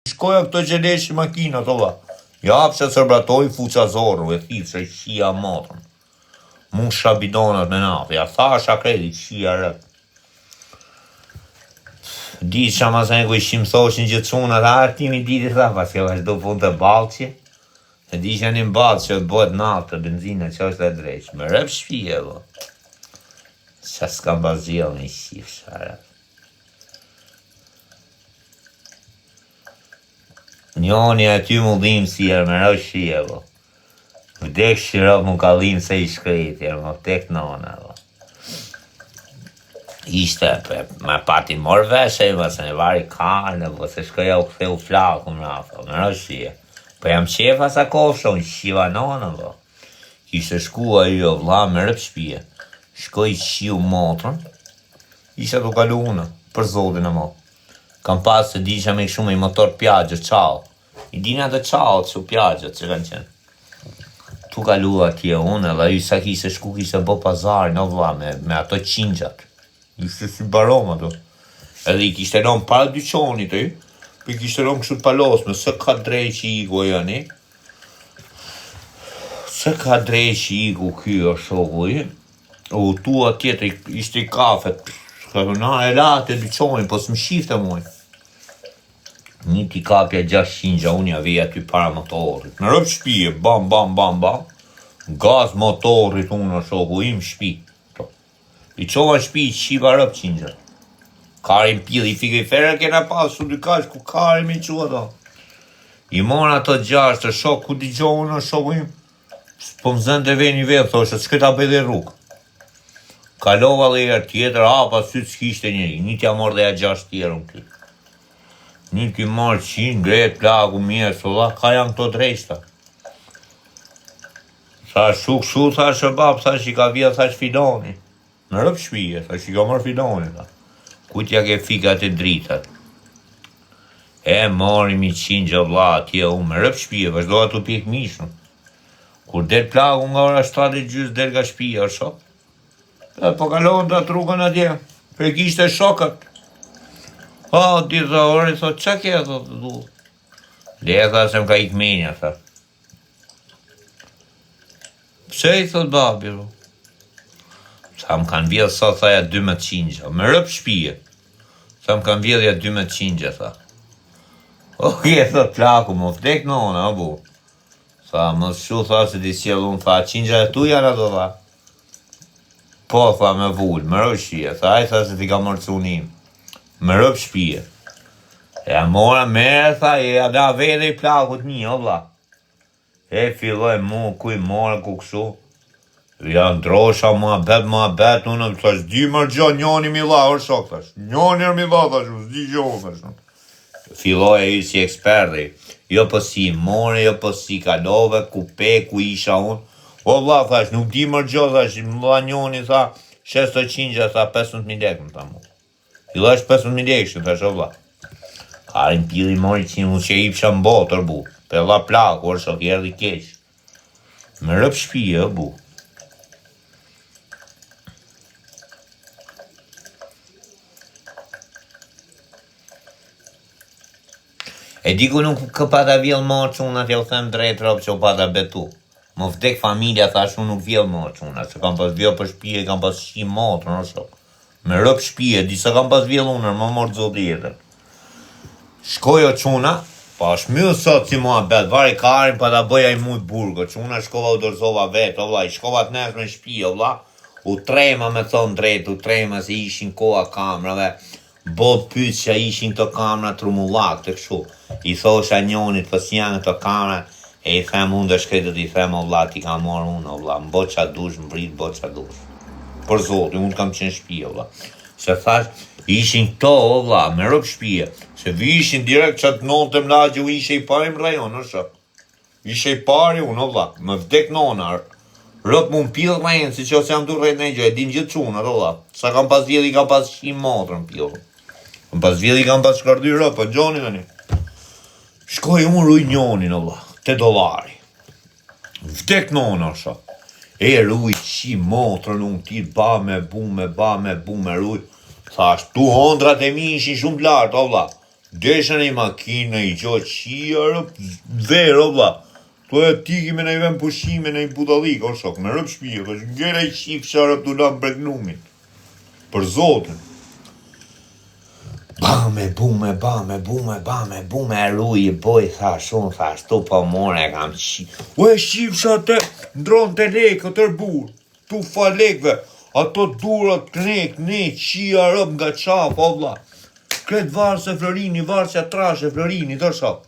Shkoja këto gjeleshi makinat, olla. Japë që sërbratoj fuqa zorru, e thithë që shia motën. Mu shabidonat me natë, ja thasha kredi, shia rët. Ditë që ma se ku ishim thoshin gjithë cunat, artimi ditë tha, pas kjo vazhdo pun të balqi. E di që një balë që bëhet natë të benzina që është e drejqë. Me rëp shpije, bo. Qa s'ka bazil në i shifë, shara. Njoni e ty mu dhimë si e me rëp shpije, bo. Vdek shirop mu ka dhimë se i shkrejt, e më tek nona, bo. Ishte, me pati mor veshe, ma se ne vari karne, bo, se shkoja u këthe u flaku më rafa, me rëp shpije. Po jam qefa sa kofshon, shiva nona, bo. Kishte shkua jo, vla me rëp shpije. Shkoj qiu motrën, isha të kalu unë, për zotin e mo. Kam pas se disha me këshume i motor pjagje, qao. I dina të qao që pjagjet që kanë qenë. Tu kalu atje unë, dhe ju sa kishte shku kishte bo pazar, no vla, me ato qingjat. Ishte si barom ato. Edhe i kishte rom para dyqonit e ju, për kishte rom kështu të palosme, se ka drej që i go janë, se ka drej që i go kjo shoku i. U tua tjetër ishte i kafet, na e late dyqonin, po s'më shifte muj. Një t'i kapja 600, unë ja vija ty para motorit. Në rëp shpije, bam, bam, bam, bam. Gaz motorit unë shoku im shpi. I qova shpi, qiva rëp 100. Karin pili, i fike i ferë kena pas, su dy kash, ku karin me i qua do. I mora ato 6 të shok, ku t'i gjohë në shoku im. Po më zënë të veni vetë, thoshe, s'këta bëjde rrugë. Kalova dhe e tjetër, pa sytë s'kishte njëri, një t'ja morë dhe ja 6 tjerën këti. Një t'i morë 100, gret, plagu, mjerë, sola, ka janë këto drejshta. Sa shuk, tha shëbab, tha që i ka vija, tha që fidoni. Në rëp shpije, tha që i ka morë fidoni, tha. Ku t'ja ke fikat e dritat. E morim i 100 gjëvla atje, unë me rëp shpije, vazhdojnë t'u pjek mishën. Kur del plagu nga ora 7 gjys, del nga shpije, o shok. Po kalohën të atë rrugën atje, për kishte shokët. Dita ori, thot, qa ke, thot, du? Le, tha, se m'ka ik menja, tha. Pse i thot babi, ro? Sa m'kan vjedh sot, tha, ja 1200, me rëp shpije. Sa m'kan vjedh ja 1200, tha. Oke, thot, plaku, më vdek nona, bu. Tha, më shu, tha, se di sjell unë, tha, 100 e tu janë ato, tha. Po, tha, me vull, me rëp shpije. Tha, tha, se ti ka mërcunim. Me rëp shpije. E mora mere, tha, e da vede i plakut një, o vla. E filloj mu, kuj more, ku këshu. Janë drosha, mua bet, unë, thash, di mërë gjo, njoni mi la, o shok, thash. Njoni mi la, thash, s'di gjo, thash. Filloj e i si eksperti. Jo po si more, jo po si kalove, ku pe, ku isha unë. O vla, thash, nuk di mërë gjo, thash, mla njoni, tha, 600, tha, 15.000 dekën, tha mu. Filloj 15.000 dekën, thash, o vla. Karin pili mori që mu që i pësha mbotër, bu. Pe la plaku, orë shok, erdi keq. Me rëp shpije, bu. E diku nuk këpata vjell morë që unë atje u them drejt rëpë që u pata betu. Më vdek familja, thash, unë nuk vjell morë që unë, që kam pas vjell për shpije, kam pas shqim motrë, në shok. Me rëp shpije, disa kam pas vjell unë, më morë zotë jetër. Shkojo quna, pa shmyllë sot si mua bet, vari karin pa ta bëja i mujtë burgo, quna shkova u dorzova vetë, o vla, i shkova të nesë me shpije, o vla, u trema me thonë drejt, u trema se ishin koha kamrave, bot pyç që ishin këto kamra trumullak të këshu. I thosha njonit, pës janë këto kamra, e i them unë dhe shkretët, i them, o vla, ti ka morë unë, o vla, më bo qa dush, më vrit, bo qa dush. Për zotë, unë kam qenë shpije, o vla. Se thash, ishin këto, o vla, me rëp shpije, se vishin direkt që të nonë të mlagje, u ishe i pari më rajon, o shok. Ishe i pari unë, o vla, më vdek nona, rëp mu më pilë më enë, si që ose jam du rejt në gjë, e din gjithë qunë, o vla. Sa kam pas vjeli, kam pas shim motrë në pilë. Kam pas vjeli, kam pas shkardy rëpë, gjoni dhe një. Shkoj unë ruj njonin, o vla, $8. Vdek nona, o shok. E ruj qi motrën unë ti, ba me bu me ruj. Thash, tu hondrat e mi ishin shumë lartë, o vla. Deshën e makinë, i gjotë qia, verë, o vla. To e tiki me ne vem pushime në i budalik, o shok, me rëp shpije, për që ngera i qip sharëp du lam pregnumin. Për Zotin. Bame, bume, e ruje, boj, thash, unë thash, tu po more e kam qip. U e qip sa te ndronë të lekë, tër burë, tu fa lekëve, ato durat knek, ne, qia rëp nga qap, o vla. Kretë varë se Florini, varë se trashe Florini, të shok.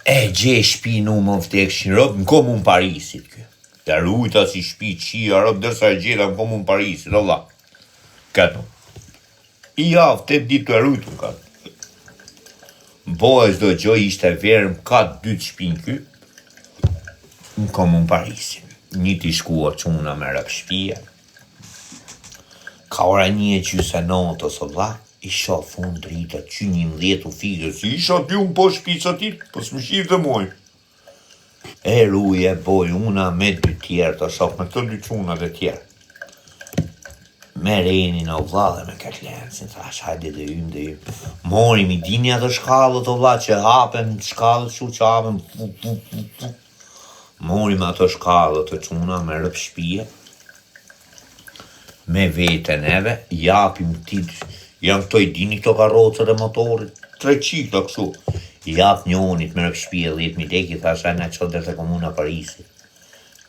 E gje shpi në më vdekshin rëp, në komun Parisit kë. Të rujta si shpi qia rëp, dërsa e gjeta në komun Parisit, o vla. Këtu. I javë, 8 ditë të rujtu në këtë. Bojë zdo gjoj ishte verëm, ka 2 shpin kë, në komun Parisit. Një t'i shkua quna me rëp shpia. Ka ora 1:40 o vla. I shoh fund drita që 11 u fikër, si isha ty unë po shpica ti, po s'më shifë dhe moj. E ruje, boj, una me 2 tjerë, të shoh me këto 2 qunat e tjerë. Me renin o vla dhe me këtë lencin, thash, hajde dhe ymë. Morim i dini ato shkallët o vla, që hapen shkallët shu që hapen, Morim ato shkallët të quna me rëp shpije, me vetën eve, japim titë, jam këto i dini këto karrocët e motorit, 3 qikta kështu. Jap njonit me rëp shpije 10.000 leki, thasha në qëtë dhe të komuna Parisit.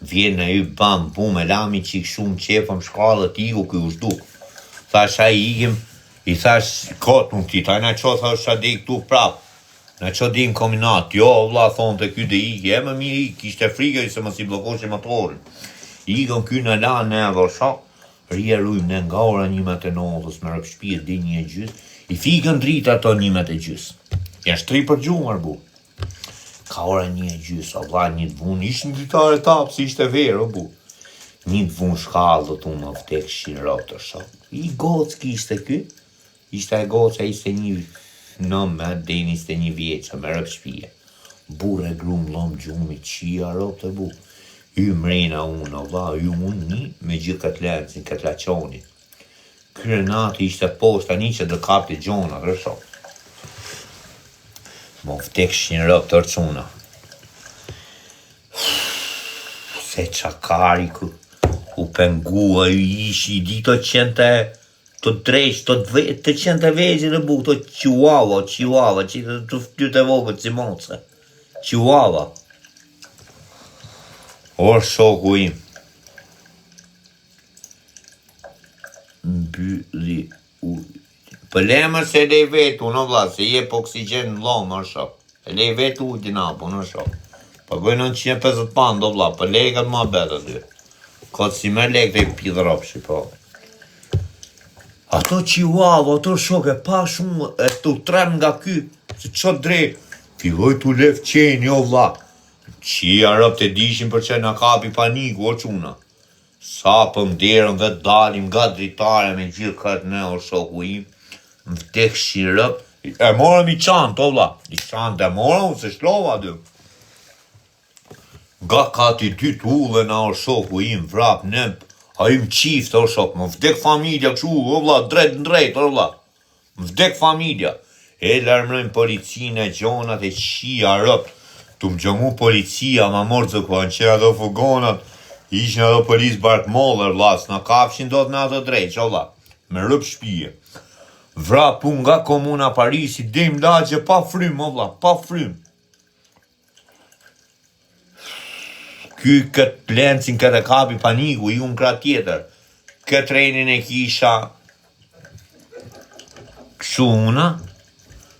Vjen në y bam, bum, e lami qik shumë qefëm shkallët iku këj u shduk. Thasha i ikim, i thash kotë nuk ti, taj në qëtë thasha dhe i këtu prap. Në qëtë dhe i në kombinat, jo, vla thonë të ky dhe iki, e më mirë iki, ishte frikë i se më si blokoshe motorin. Ikëm ky në lanë në edhe shak. Rria rujmë në nga ora 11:09 me rëp shpije dhe 1:30, i fikën drita ato 11:30. Janë shtri për gjumër, bu. Ka ora 1:30, o vla një të vun, ishtë në dritare tapë, si ishte verë, o bu. Një të vun shkallë të unë vdek shirë të shok. I gocë kishte ky, ishte e gocë, ishte një nëmë, deni ishte një vjeqa me rëp shpije. Burë e grumë lëmë gjumi, qia rëp të bu. Ju mrena unë, o vla, ju unë një, me gjithë këtë lencin, këtë laqonit. Krenati ishte posta një që dhe kapti gjona, rësho. Mo vdekshin rëp të rëcuna. Se qakari ku, u pengua, ju ishi, di të qente, të dresh, të qente vezi në buk, të chihuahua, që të të vogët si moce. Chihuahua. Orë shoku im, mbylli u... Pëllemër se lej vetu, në vla, se jep oksigen në lomë, në shok. E lej vetu u dinapu, në shok. Pagoj 950 pan, do vla, për lejkat ma betë dy. Kotë si me lejk dhe i pidrop, shi po. Ato chihuahua, ato shok, e pa shumë, e të trem nga ky, se që drejt. Filloj t'u lef qeni, o vla. Qia rëp të dishin për që në kapi paniku, o quna. Sa për mderën dhe dalim nga dritare me gjithë këtë në o shoku im. Më vdek shirëp. E morëm i qantë, o vla. I qantë e morëm, se shlova dy. Nga kati 2 tullë në o shoku im, vrap në. A im qift, o shok. Më vdek familja këshu, o vla, drejt në drejt, o vla. Më vdek familja. E lërmërën policinë e gjonat e qia rëp. Tu më gjëmu policia, ma morë të kuan, që ato fugonat, ishën ato polis barkmoller, las, në kafshin do të në ato drejt, që vla, me rëp shpije. Vra pun nga komuna Parisit, dim lagje pa frym, o vla, pa frym. Ky këtë lencin këtë kapi paniku, i unë krat tjetër. Këtë trenin e kisha këshuna,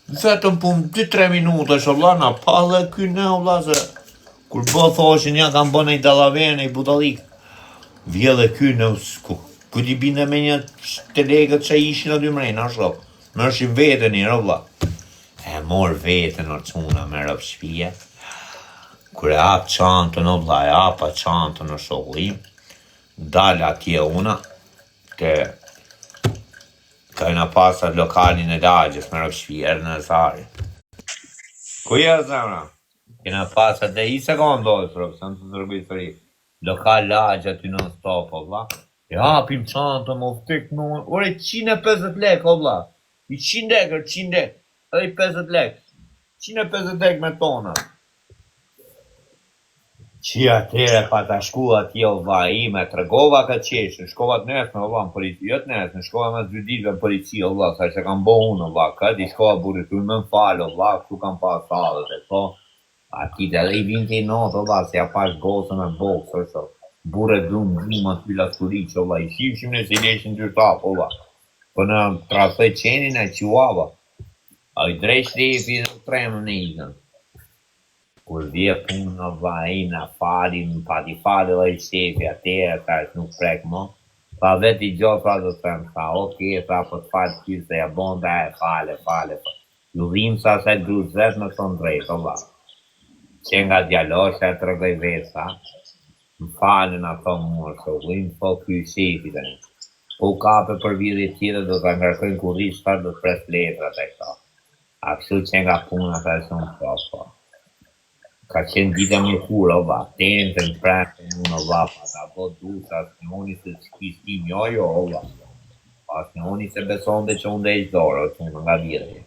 vetëm pun 2-3 minuta sholla na pa dhe ky ne o vla se kur bë thoshin ja kam bën ai dallaverne i budallik. Vje dhe ky në ku ti binde me një të legët që ishin aty mrena shok. Mërshin vetën i vla. E mor vetën o quna me rëp shpije. Kur e hap qantën o vla, e hapa qantën o shoku im. Dal atje una te kajna pasat lokalin e lagjes me rëp shpjerë në Zari. Ku je zemra? Kena pasat dhe i se ka ndodhë sërëp, se në të tërgujt fëri. Lokal lagje aty në stop, o vla. E hapim qantën, o vtik në... Ore 150 lek, o vla. I 100 lekë, 100 lekë, edhe i 50 lekë. 150 lekë me tona. Që atëre pa ta shku atje o vlla ime, tregova ka qeshën, shkova të nesme o vlla në polici, jo të nesme, shkova me 2 ditëve në polici o vlla, sa që kam bo unë o vlla, këti shkova burit, unë me më falë o vlla, këtu kam pas salët e po, ati dhe i vinte i notë o vlla, se ja pash gosën e boksë, o shok, buret du më dhima të pila skuricë o vlla, i shifshim në si leshin dy tapë o vlla, për në trasoj qenin e quava, a i drejt shtefi dhe tremë në ikën. Kur vje punë në vajin, a falim, pa ti fali dhe i shefi atëre, ta është nuk prek më. Pa vet i gjotë, pra dhe të thëmë, tha, oke, pra për të falë qysë, se ja bonda e fale. Ju dhim sa se gruzet në të ndrejtë, o va. Që nga djalosha e të rëgoj vesa, më falën ato mërë, se u dhim po këj shefi dhe një. Po kape për vjede tjere, do të ngarkojnë kurri, shtar do të pres letrat e këta. A kështu që nga puna të e shumë po. Ka qenë dita më kur, o va, tentën, prasën, unë, o va, pa ta bo dusa, së në oni se që kishti njojo, o va. Pa së në oni se beson dhe që unë dhe i dorë, o që unë nga vire.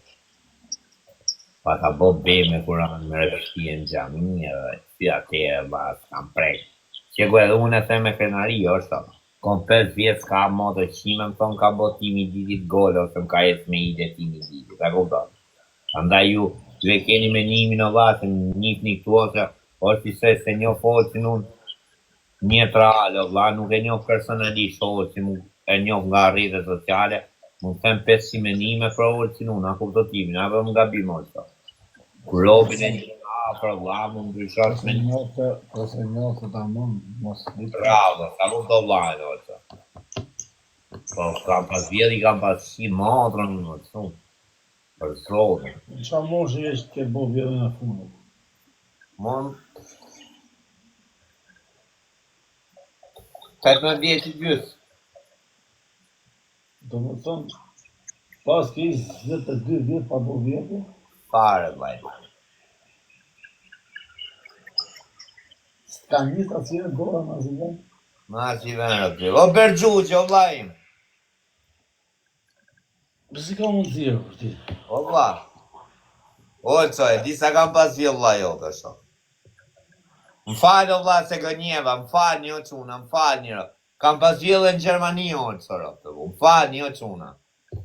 Pa ta bo beme kur anë më rëpështi në gjami, si atëre, va, s'kam prek. Që edhe unë e the me krenari, o shto. Kom 5 vjetë s'ka mo të qime, më thonë ka bo timi ditit gole, ose më ka jetë me ide timi ditit, ta kupton. Andaj ju e keni menimin o vatë, njifni këtu ose, është se një foqin unë një trale, o vla, nuk e njoh personalisht, foqin e njoh nga rrjetet sociale, më them 5 menime për foqin unë, a kuptotimin, a për më gabim o qëto. Kur robin e një për vla, më ndryshosh me një. Ose njohë ta mund, mos ditë. Bravo, sa mund të vlajnë o qëto. Po, kam pas vjedi, kam pas si matrën, o qëto. Për srodë. Në qa moshë është ke bo vjedhën e fundë? Mon 18 vjetë i gjysë. Do më thonë, pas ke 22 vjetë pa bo vjedhë? Pare, bajtë. S'ka njështë atësire dora në zëllën? Ma si venë të o Bergjuqë, o vlajim. Përsi ka mund të për ti? O vla. O qoj, disa kam pas vje vla jo të shumë. Më falë o vla se gënjeva, më falë një quna, më falë një. Kam pas vje dhe në Gjermani o të sërë të bu, më falë një quna.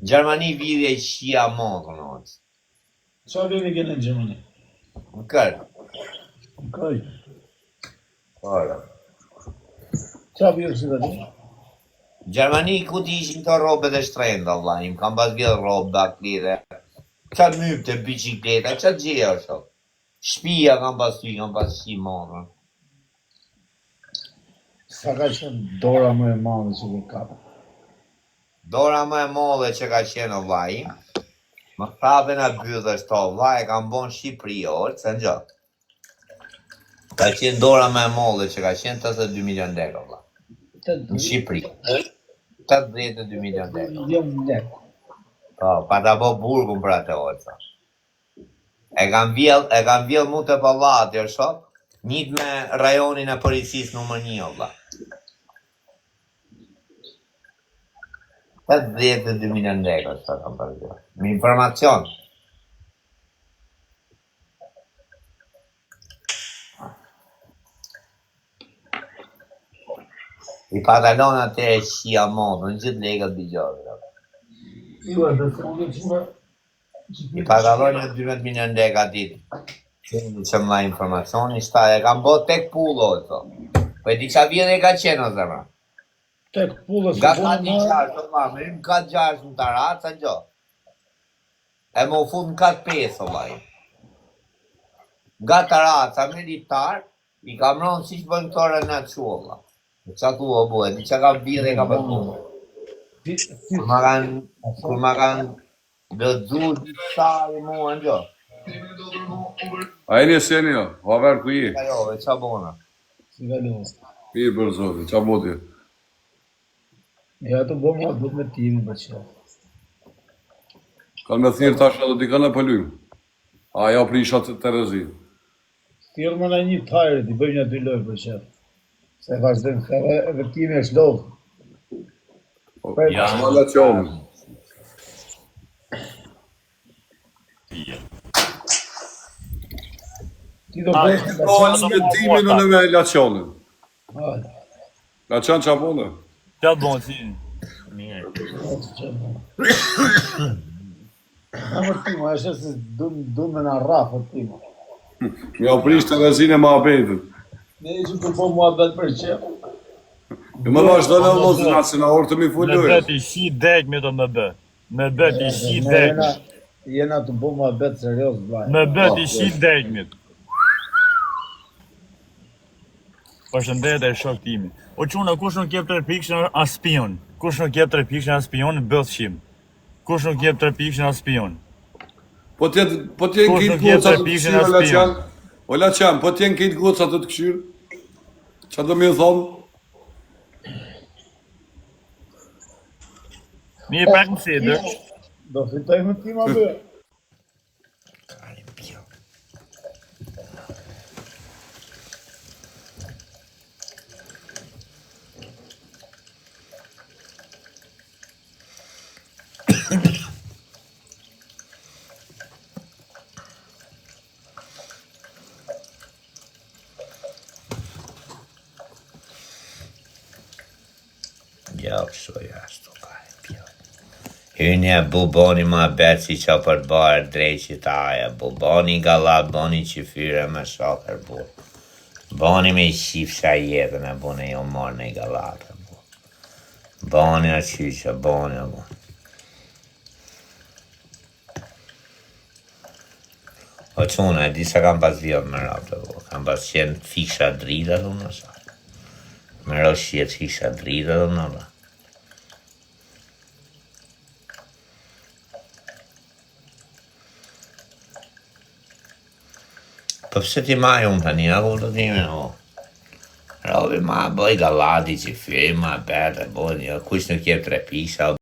Gjermani vidhje i shia motë në otë. Qa vjeni kene në Gjermani? Më kërë. Në kaj. Ora. Qa vjeni si të di? Gjermani ku ti ishin të robet e shtrenda, vlajim, kam pas vjedh robë da klire. Qa mypë të bicikleta, qa gjeja është? Shpia kam pas si monën. Sa ka qenë dora më e madhe që ke kapë? Dora më e madhe që ka qenë o vlajim, më thave në bydhe është to, vlaj, kam bon Shqipëri, orë, se në gjotë. Ka qenë dora më e madhe që ka qenë 82 milion lekë, vlaj. Në Shqipëri. 82 milion lekë. Milion lekë. Po, pa ta bo burgun për atë orë. E kam vjell mu të pallati, o shok, njët me rajonin e policisë numër 1, o vla. 82 milion lekë, o shok, kam përgjë. Me informacion. I pantalonat e shia modë, në gjithë legët bijorë. Iwa, dhe të unë që më... I pantalonat 12 milion lekë atit. Që më la informacioni, e kam bo tek pullo, o po e di qa vjetë e ka qenë, o zërma. Tek pullo, Nga ka di qarë, o ma, më ka gjarë në të ratë, sa gjo. E më fut në 4-5, o vaj. Nga të ratë, sa militar, i kam ronë si që bënë tore në të shuolla. Qa tu o bu, e di qa ka vjetë e ka përpunë. Kur ma kanë dëdzu disa e mua në gjo. A e një seni jo, haver ku je? Kajove, qa bona? Si ka lëvë. Mirë për zotë, qa boti? Ja të bo ma dhët me timin për që. Kanë me thirë tash edhe di kanë e pëllujmë. A ja prishat të rëzi. Thirë më në një tajrë, t'i bëjmë një dy lojë për që. Se vazhdojmë, edhe timi është lovë. Ja, ma la qomë. Ti do bëjsh të Pra me timin në me Laçanin. Laçan çfarë bën? Qa bon si? Mirë. Amër tima, është se du me në rafë tima. Ja u prish të gazine më abetit. Ne që të po mua bet për qep. E më dhash dhe në lozën atë se në orë të mi Me fulloj. bet i shi deg me do me bë. Me bet i shi deg. Jena të po mua bet serios, blaj. Me bet i shi deg me. Përshëndet e shok timi. O quna, kush nuk jep 3 pikë as spion? Kush nuk jep 3 pikë as spion, bëth shim. Kush nuk jep 3 pikë as spion? Po t'jen Kush kitë nuk jep goca të 3 të pikë këshyrë, as Laçan. spion? O Laçan, po t'jen kitë goca të të këshyrë? Qa do me thonë? Mi e pak më sedër. Do fitoj me tima bë. Kalim pjo. Ja, kështu jashtu kalim pjo. Hynja buboni ma betë si që për barë drejqit aja, buboni galat, boni qifyre me shakër burë. Boni me i shifsha jetën e bune jo marrë në i galatë burë. Boni a qyqa, boni a burë. O quna, e di sa kam pas vjot më rapë burë, kam pas qenë fiksha drita të në sa. Me rëshjet fiksha drita të në burë. Po pse ti ma unë tani, a ku të time, o? Robi ma bëj galati që fyri ma bete, kush nuk jep 3 pisha,